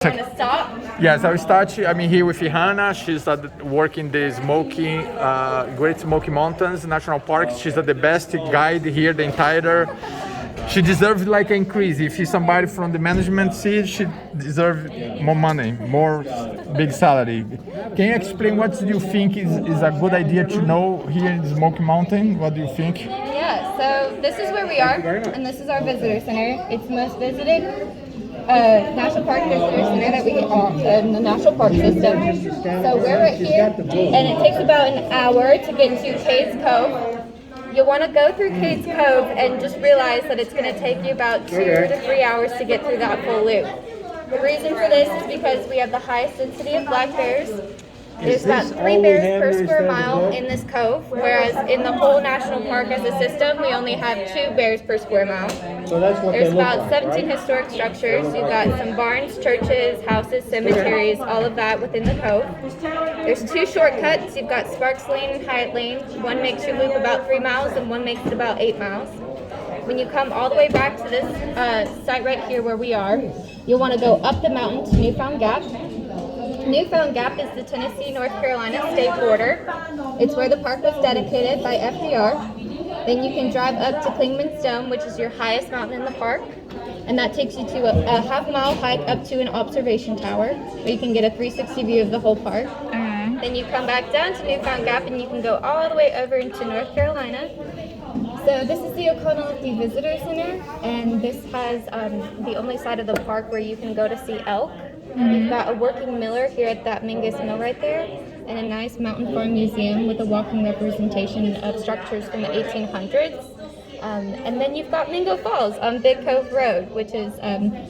Want to stop? Yes, I'll start. I'm here with Hannah. She's working the Smoky, Great Smoky Mountains National Park. She's the best guide here, the entire. She deserves like an increase. If she's somebody from the management seat, she deserves more money, more big salary. Can you explain what do you think is a good idea to know here in the Smoky Mountain? What do you think? Yeah, so this is where we are, and this is our visitor center. It's the most visited National Park Visitor Center that we get in the National Park System. So we're right here, and it takes about an hour to get to Cades Cove. You'll want to go through Cades Cove and just realize that it's going to take you about 2 to 3 hours to get through that full loop. The reason for this is because we have the highest density of black bears. There's about 3 bears per square mile in this cove, whereas in the whole national park as a system, we only have 2 bears per square mile. There's about 17 historic structures. You've got some barns, churches, houses, cemeteries, all of that within the cove. There's 2 shortcuts. You've got Sparks Lane and Hyatt Lane. One makes you loop about 3 miles and one makes it about 8 miles. When you come all the way back to this site right here where we are, you'll want to go up the mountain to Newfound Gap. Newfound Gap is the Tennessee-North Carolina state border. It's where the park was dedicated by FDR. Then you can drive up to Clingman's Dome, which is your highest mountain in the park. And that takes you to a half-mile hike up to an observation tower, where you can get a 360 view of the whole park. Then you come back down to Newfound Gap, and you can go all the way over into North Carolina. So this is the Oconaluftee Visitor Center, and this has the only side of the park where you can go to see elk. We've got a working miller here at that Mingus Mill right there, and a nice mountain farm museum with a walking representation of structures from the 1800s. And then you've got Mingo Falls on Big Cove Road, which is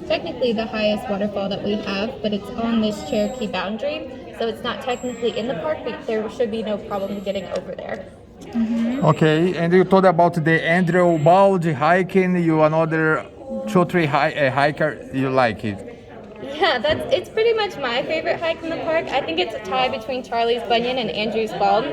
technically the highest waterfall that we have, but it's on this Cherokee boundary, so it's not technically in the park, but there should be no problem getting over there. Okay, and you told about the Andrew Bald hiking. You another 2-3 hiker you like it. Yeah, it's pretty much my favorite hike in the park. I think it's a tie between Charlie's Bunyan and Andrew's Bald.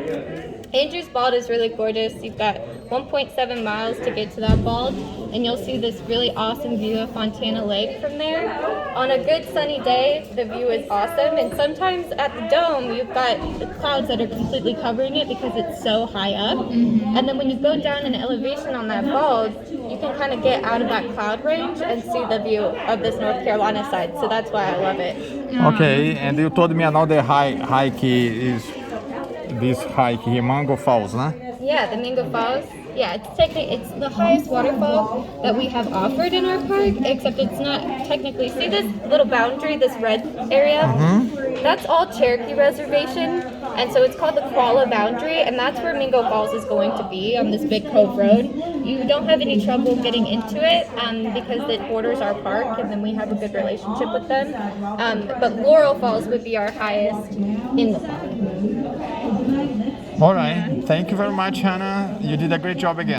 Andrew's Bald is really gorgeous. You've got 1.7 miles to get to that bald, and you'll see this really awesome view of Fontana Lake from there. On a good sunny day, the view is awesome, and sometimes at the dome, you've got the clouds that are completely covering it because it's so high up. And then when you go down in elevation on that bald, you can kind of get out of that cloud range and see the view of this North Carolina side, so that's why I love it. Okay, and you told me another hike is this hike here, Mango Falls, huh? Yeah, the Mingo Falls. Yeah, it's the highest waterfall that we have offered in our park, except it's not technically. See this little boundary, this red area? That's all Cherokee Reservation, and so it's called the Qualla Boundary, and that's where Mingo Falls is going to be on this Big Cove Road. You don't have any trouble getting into it because it borders our park, and then we have a good relationship with them. But Laurel Falls would be our highest in the park. All right. Thank you very much, Hannah. You did a great job again.